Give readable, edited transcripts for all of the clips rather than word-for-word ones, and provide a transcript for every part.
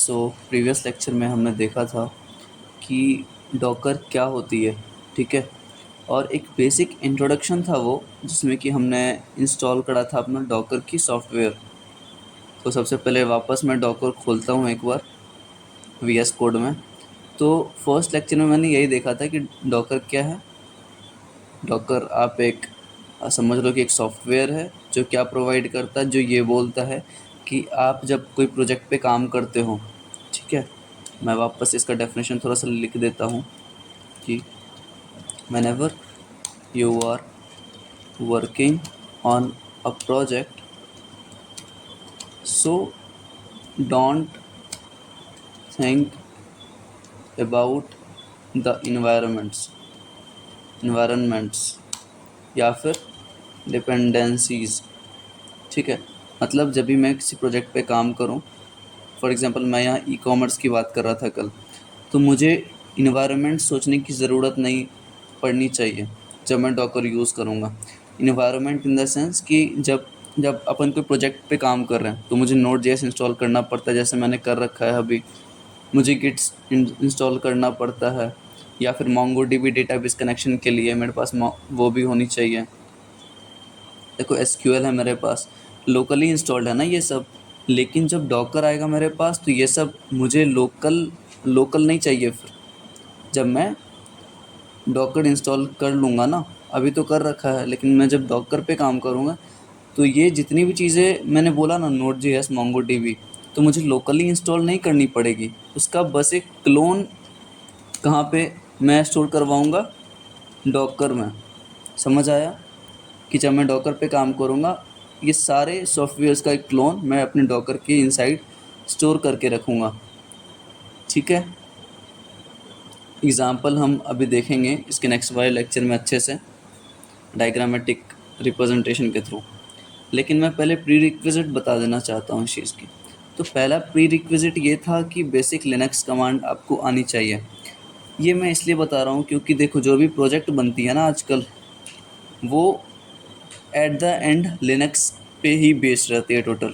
Previous lecture में हमने देखा था कि डॉकर क्या होती है, ठीक है। और एक बेसिक इंट्रोडक्शन था वो, जिसमें कि हमने इंस्टॉल करा था अपना डॉकर की सॉफ्टवेयर। तो सबसे पहले वापस मैं डॉकर खोलता हूँ एक बार वीएस कोड में। तो फर्स्ट लेक्चर में मैंने यही देखा था कि डॉकर क्या है। डॉकर आप एक समझ लो कि एक सॉफ्टवेयर है जो क्या प्रोवाइड करता है, जो ये बोलता है कि आप जब कोई प्रोजेक्ट पे काम करते हो, ठीक है। मैं वापस इसका डेफिनेशन थोड़ा सा लिख देता हूँ कि whenever you are working on a project, so don't think about the environments या फिर डिपेंडेंसीज, ठीक है। मतलब जब भी मैं किसी प्रोजेक्ट पे काम करूं, फॉर एग्जांपल मैं यहाँ ई कॉमर्स की बात कर रहा था कल, तो मुझे इन्वायरमेंट सोचने की ज़रूरत नहीं पड़नी चाहिए जब मैं डॉकर यूज़ करूँगा। इन्वायरमेंट इन द सेंस कि जब जब अपन कोई प्रोजेक्ट पे काम कर रहे हैं तो मुझे नोड जेएस इंस्टॉल करना पड़ता है, जैसे मैंने कर रखा है अभी। मुझे गिट्स इंस्टॉल करना पड़ता है, या फिर मोंगोडीबी डेटाबेस कनेक्शन के लिए मेरे पास वो भी होनी चाहिए। देखो एसक्यूएल है मेरे पास, लोकली इंस्टॉल्ड है ना ये सब। लेकिन जब डॉकर आएगा मेरे पास तो ये सब मुझे लोकल नहीं चाहिए। फिर जब मैं डॉकर इंस्टॉल कर लूँगा ना, अभी तो कर रखा है, लेकिन मैं जब डॉकर पे काम करूँगा तो ये जितनी भी चीज़ें मैंने बोला ना, नोड जेएस मोंगोडीबी, तो मुझे लोकली इंस्टॉल नहीं करनी पड़ेगी। उसका बस एक क्लोन कहाँ पे मैं स्टोर करवाऊँगा, डॉकर में। समझ आया कि जब मैं डॉकर पे काम करूँगा, ये सारे सॉफ्टवेयर्स का एक क्लोन मैं अपने डॉकर के इनसाइड स्टोर करके रखूँगा, ठीक है। एग्ज़ाम्पल हम अभी देखेंगे इसके नेक्स्ट वाले लेक्चर में अच्छे से डायग्रामेटिक रिप्रेजेंटेशन के थ्रू। लेकिन मैं पहले प्री रिक्विजिट बता देना चाहता हूँ इस चीज़ की। तो पहला प्री रिक्विजिट ये था कि बेसिक लिनक्स कमांड आपको आनी चाहिए। ये मैं इसलिए बता रहा हूँ क्योंकि देखो जो भी प्रोजेक्ट बनती है ना आजकल, वो एट द एंड लिनक्स पे ही बेस्ड रहती है टोटल,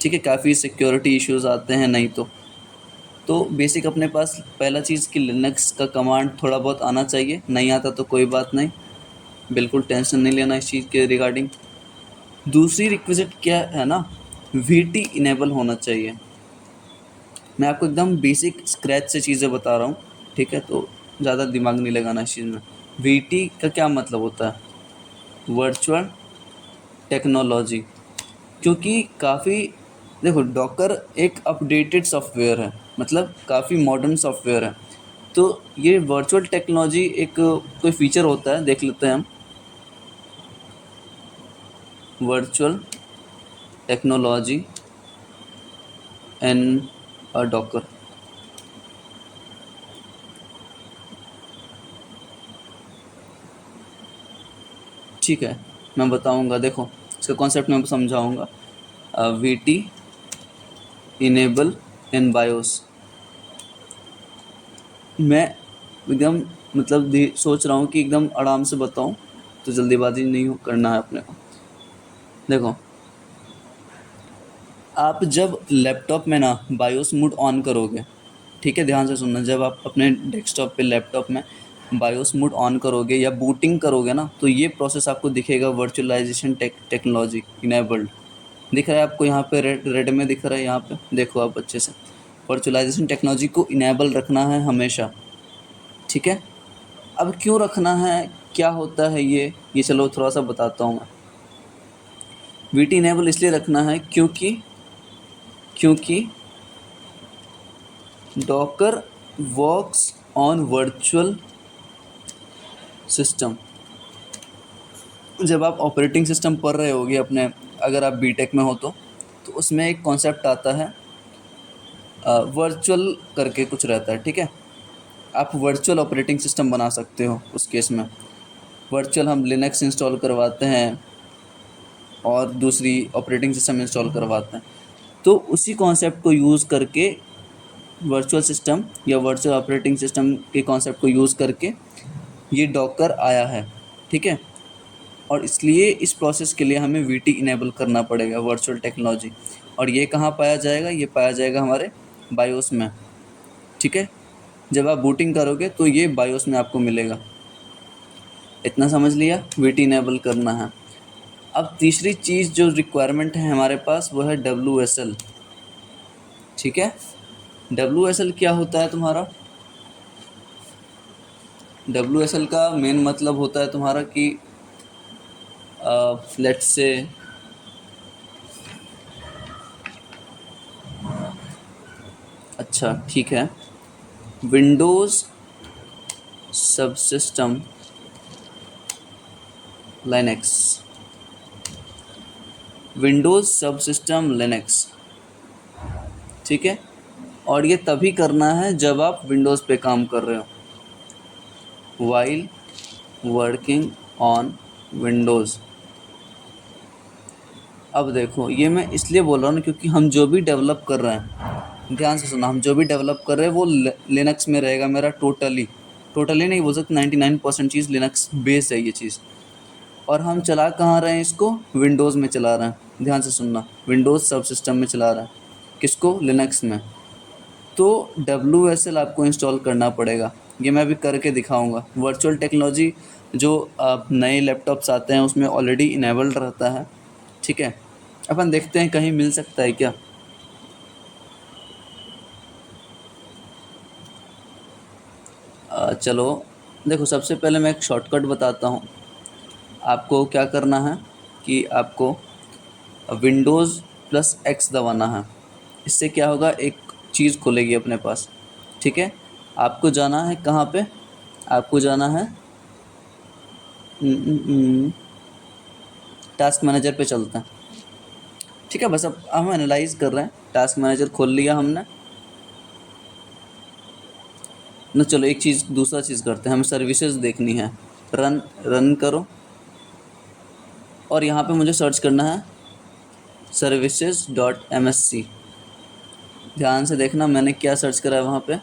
ठीक है। काफ़ी सिक्योरिटी इश्यूज आते हैं नहीं तो बेसिक अपने पास पहला चीज़ कि लिनक्स का कमांड थोड़ा बहुत आना चाहिए। नहीं आता तो कोई बात नहीं, बिल्कुल टेंशन नहीं लेना इस चीज़ के रिगार्डिंग। दूसरी रिक्विजिट क्या है ना, वीटी इनेबल होना चाहिए। मैं आपको एकदम बेसिक स्क्रैच से चीज़ें बता रहा हूँ, ठीक है। तो ज़्यादा दिमाग नहीं लगाना इस चीज़ में। वीटी का क्या मतलब होता है, वर्चुअल टेक्नोलॉजी। क्योंकि काफ़ी देखो डॉकर एक अपडेटेड सॉफ्टवेयर है, मतलब काफ़ी मॉडर्न सॉफ्टवेयर है। तो ये वर्चुअल टेक्नोलॉजी एक कोई फीचर होता है, देख लेते हैं हम। Virtual technology in a Docker, ठीक है। मैं बताऊंगा, देखो इसका कॉन्सेप्ट मैं समझाऊंगा। वीटी इनेबल इन बायोस। मैं एकदम मतलब सोच रहा हूँ कि एकदम आराम से बताऊँ, तो जल्दीबाजी नहीं करना है अपने को। देखो आप जब लैपटॉप में ना बायोस मोड ऑन करोगे, ठीक है, ध्यान से सुनना। जब आप अपने डेस्कटॉप पे लैपटॉप में बायोस मोड ऑन करोगे या बूटिंग करोगे ना, तो ये प्रोसेस आपको दिखेगा वर्चुअलाइजेशन टेक्नोलॉजी इनेबल्ड। दिख रहा है आपको यहाँ पे, रेड रेड में दिख रहा है यहाँ पे, देखो आप अच्छे से। वर्चुअलाइजेशन टेक्नोलॉजी को इनेबल रखना है हमेशा, ठीक है। अब क्यों रखना है, क्या होता है ये चलो थोड़ा सा बताता हूँ मैं। वीटी इनेबल इसलिए रखना है क्योंकि Docker works on virtual system. जब आप ऑपरेटिंग सिस्टम पढ़ रहे होगे अपने, अगर आप बीटेक में हो तो उसमें एक कॉन्सेप्ट आता है वर्चुअल करके कुछ रहता है, ठीक है। आप वर्चुअल ऑपरेटिंग सिस्टम बना सकते हो उस केस में। वर्चुअल हम लिनक्स इंस्टॉल करवाते हैं और दूसरी ऑपरेटिंग सिस्टम इंस्टॉल करवाते हैं। तो उसी कॉन्सेप्ट को यूज़ करके, वर्चुअल सिस्टम या वर्चुअल ऑपरेटिंग सिस्टम के कॉन्सेप्ट को यूज़ करके ये डॉकर आया है, ठीक है। और इसलिए इस प्रोसेस के लिए हमें वीटी इनेबल करना पड़ेगा, वर्चुअल टेक्नोलॉजी। और ये कहाँ पाया जाएगा, ये पाया जाएगा हमारे बायोस में, ठीक है। जब आप बूटिंग करोगे तो ये बायोस में आपको मिलेगा। इतना समझ लिया, वीटी इनेबल करना है। अब तीसरी चीज़ जो रिक्वायरमेंट है हमारे पास वो है WSL, ठीक है। WSL क्या होता है तुम्हारा? WSL का मेन मतलब होता है तुम्हारा कि लेट्स से अच्छा ठीक है, Windows subsystem Linux, Windows subsystem Linux, ठीक है। और ये तभी करना है जब आप विंडोज़ पे काम कर रहे हो, वाइल वर्किंग ऑन विंडोज़। अब देखो ये मैं इसलिए बोल रहा हूँ क्योंकि हम जो भी डेवलप कर रहे हैं, ध्यान से सुना, हम जो भी डेवलप कर रहे हैं वो लिनक्स में रहेगा मेरा, टोटली नहीं बोल सकते, 99% चीज़ लिनक्स बेस्ड है ये चीज़। और हम चला कहाँ रहे हैं इसको? विंडोज़ में चला रहे हैं। ध्यान से सुनना, विंडोज़ सब सिस्टम में चला रहा है, किसको? लिनक्स में। तो WSL आपको इंस्टॉल करना पड़ेगा, ये मैं अभी करके दिखाऊंगा। वर्चुअल टेक्नोलॉजी जो नए लैपटॉप्स आते हैं उसमें ऑलरेडी इनेबल्ड रहता है, ठीक है। अपन देखते हैं कहीं मिल सकता है क्या। चलो देखो, सबसे पहले मैं एक शॉर्टकट बताता हूँ। आपको क्या करना है कि आपको विंडोज़ प्लस एक्स दबाना है। इससे क्या होगा, एक चीज़ खुलेगी अपने पास, ठीक है। आपको जाना है कहाँ पे? आपको जाना है टास्क मैनेजर पे चलते हैं, ठीक है। बस अब हम एनालाइज कर रहे हैं, टास्क मैनेजर खोल लिया हमने ना। चलो एक चीज़, दूसरा चीज़ करते हैं, हमें सर्विसेज देखनी है। रन करो और यहाँ पे मुझे सर्च करना है services.msc। ध्यान से देखना मैंने क्या सर्च करा है वहाँ पे,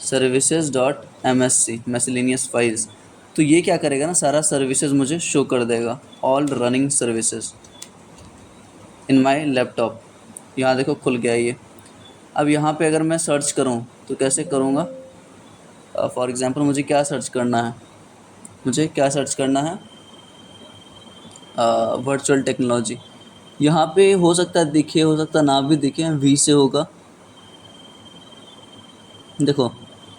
services.msc miscellaneous फाइल्स। तो ये क्या करेगा ना, सारा सर्विसेज मुझे शो कर देगा, all running services in my laptop. यहाँ देखो खुल गया ये। अब यहाँ पे अगर मैं सर्च करूँ तो कैसे करूँगा? फॉर एग्ज़ाम्पल मुझे क्या सर्च करना है, मुझे क्या सर्च करना है? Virtual technology. यहाँ पे हो सकता है दिखे, हो सकता ना भी दिखे, वी से होगा। देखो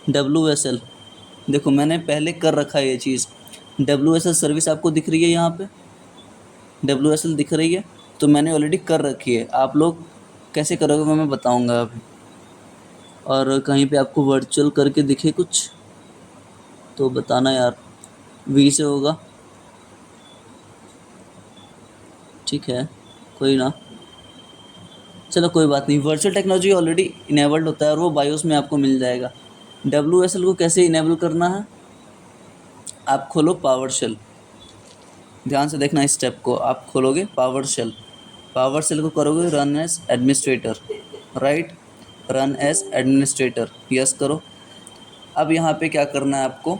WSL, देखो मैंने पहले कर रखा है ये चीज़। WSL सर्विस आपको दिख रही है यहाँ पे, WSL दिख रही है, तो मैंने ऑलरेडी कर रखी है। आप लोग कैसे करोगे वो मैं बताऊँगा अभी। और कहीं पे आपको वर्चुअल करके दिखे कुछ तो बताना यार, वी से होगा, ठीक है, कोई ना, चलो कोई बात नहीं। वर्चुअल टेक्नोलॉजी ऑलरेडी इनेबल्ड होता है और वो बायोस में आपको मिल जाएगा। WSL को कैसे इनेबल करना है? आप खोलो पावर शेल, ध्यान से देखना इस स्टेप को। आप खोलोगे पावर शेल, पावर शेल को करोगे run as administrator, right, run as administrator, yes करो। अब यहाँ पे क्या करना है आपको,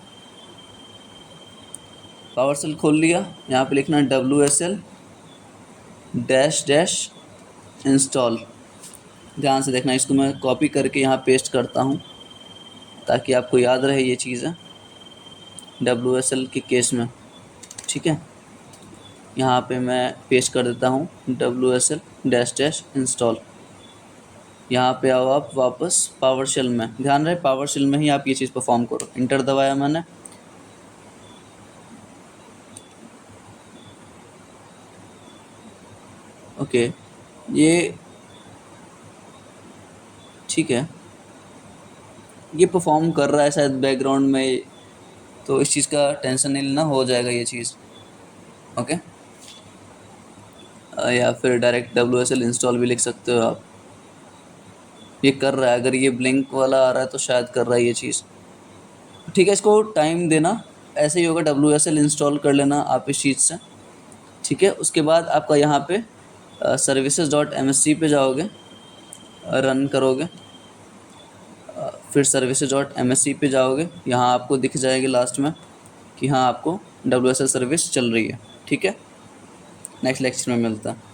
पावर शेल खोल लिया, यहाँ पे लिखना है WSL डैश डैश इंस्टॉल। ध्यान से देखना, इसको मैं कॉपी करके यहाँ पेस्ट करता हूँ ताकि आपको याद रहे ये चीज़ें WSL के केस में, ठीक है। यहाँ पे मैं पेस्ट कर देता हूँ WSL डैश डैश इंस्टॉल। यहाँ पे आओ आप वापस पावर शेल में, ध्यान रहे पावर शेल में ही आप ये चीज़ परफॉर्म करो। इंटर दबाया मैंने, ओके, ये ठीक है, ये परफॉर्म कर रहा है शायद बैकग्राउंड में, तो इस चीज़ का टेंशन नहीं लेना, हो जाएगा ये चीज़, ओके। या फिर डायरेक्ट WSL इंस्टॉल भी लिख सकते हो आप। ये कर रहा है, अगर ये ब्लिंक वाला आ रहा है तो शायद कर रहा है ये चीज़, ठीक है। इसको टाइम देना, ऐसे ही होगा। WSL इंस्टॉल कर लेना आप इस चीज़ से, ठीक है। उसके बाद आपका यहाँ पे services.msc पे जाओगे, रन करोगे, फिर services.msc पे जाओगे, यहाँ आपको दिख जाएगी लास्ट में कि हाँ आपको WSL सर्विस चल रही है, ठीक है। नेक्स्ट लेक्चर में मिलता है।